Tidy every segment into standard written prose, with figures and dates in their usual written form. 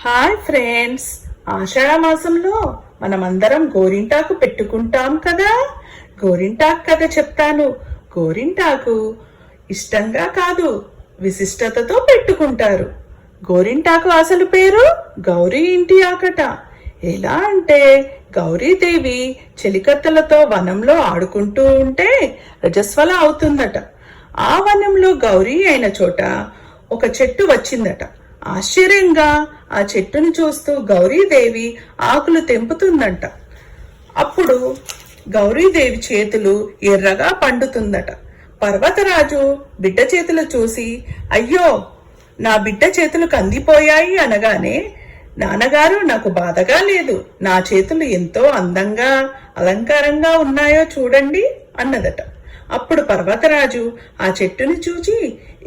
Hi friends, ఆషాఢ మాసంలో మనమందరం గోరింటాకు పెట్టుకుంటాం కదా. గోరింటాకు కథ చెప్తాను. గోరింటాకు ఇష్టంగా కాదు, విశిష్టతతో పెట్టుకుంటారు. గోరింటాకు అసలు పేరు గౌరీ ఇంటి ఆకట. ఎలా అంటే, గౌరీదేవి చెలికత్తెలతో వనంలో ఆడుకుంటూ ఉంటే రజస్వల అవుతుందట. ఆ వనంలో గౌరీ అయిన చోట ఒక చెట్టు వచ్చిందట. ఆశ్చర్యంగా ఆ చెట్టును చూస్తూ గౌరీదేవి ఆకులు తెంపుతుందంట. అప్పుడు గౌరీదేవి చేతులు ఎర్రగా పండుతుందట. పర్వతరాజు బిడ్డ చేతులు చూసి, అయ్యో, నా బిడ్డ చేతులు కందిపోయాయి అనగానే, నాన్నగారు, నాకు బాధగా లేదు, నా చేతులు ఎంతో అందంగా అలంకారంగా ఉన్నాయో చూడండి అన్నదట. అప్పుడు పర్వతరాజు ఆ చెట్టుని చూచి,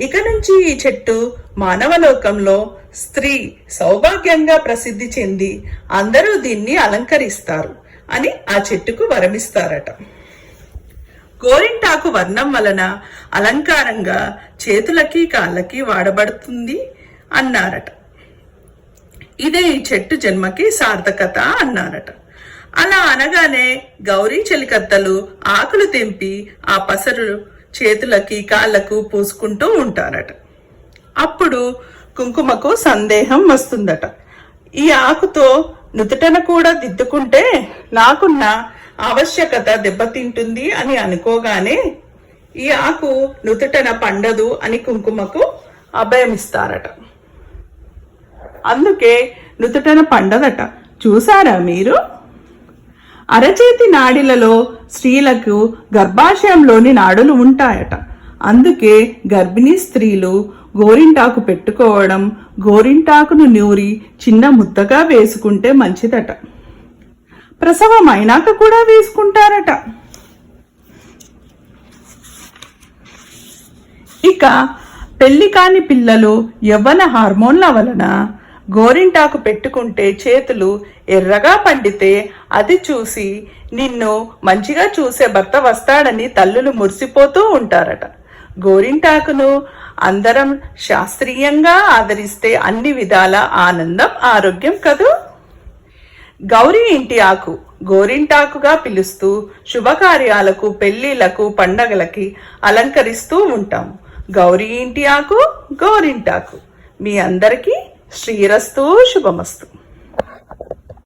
ఇక నుంచి ఈ చెట్టు మానవలోకంలో స్త్రీ సౌభాగ్యంగా ప్రసిద్ధి చెంది అందరూ దీన్ని అలంకరిస్తారు అని ఆ చెట్టుకు వరమిస్తారట. గోరింటాకు వర్ణం వలన అలంకారంగా చేతులకి కాళ్ళకి వాడబడుతుంది అన్నారట. ఇదే ఈ చెట్టు జన్మకి సార్థకత అన్నారట. అలా అనగానే గౌరీ చెలికత్తలు ఆకులు తెంపి ఆ పసరు చేతులకి కాళ్లకు పూసుకుంటూ ఉంటారట. అప్పుడు కుంకుమకు సందేహం వస్తుందట. ఈ ఆకుతో నుదుటన కూడా దిద్దుకుంటే నాకున్న ఆవశ్యకత దెబ్బతింటుంది అని అనుకోగానే, ఈ ఆకు నుదుటన పండదు అని కుంకుమకు అభయమిస్తారట. అందుకే నుదుటన పండదట. చూసారా మీరు? అరచేతి నాడిలలో స్త్రీలకు గర్భాశయంలోని నాడులు ఉంటాయట. అందుకే గర్భిణీ స్త్రీలు గోరింటాకు పెట్టుకోవడం, గోరింటాకును నూరి చిన్న ముద్దగా వేసుకుంటే మంచిదట. ప్రసవం అయినాక కూడా వేసుకుంటారట. ఇక పెళ్లి కాని పిల్లలు యవ్వన హార్మోన్ల వలన గోరింటాకు పెట్టుకుంటే చేతులు ఎర్రగా పండితే అది చూసి నిన్ను మంచిగా చూసే భర్త వస్తాడని తల్లులు మురిసిపోతూ ఉంటారట. గోరింటాకును అందరం శాస్త్రీయంగా ఆదరిస్తే అన్ని విధాల ఆనందం, ఆరోగ్యం కదూ. గౌరీ ఇంటి ఆకు గోరింటాకుగా పిలుస్తూ శుభకార్యాలకు, పెళ్లిళ్లకు, పండగలకి అలంకరిస్తూ ఉంటాం. గౌరీ ఇంటి ఆకు, గోరింటాకు. మీ అందరికీ శ్రీరస్తు, శుభమస్తు.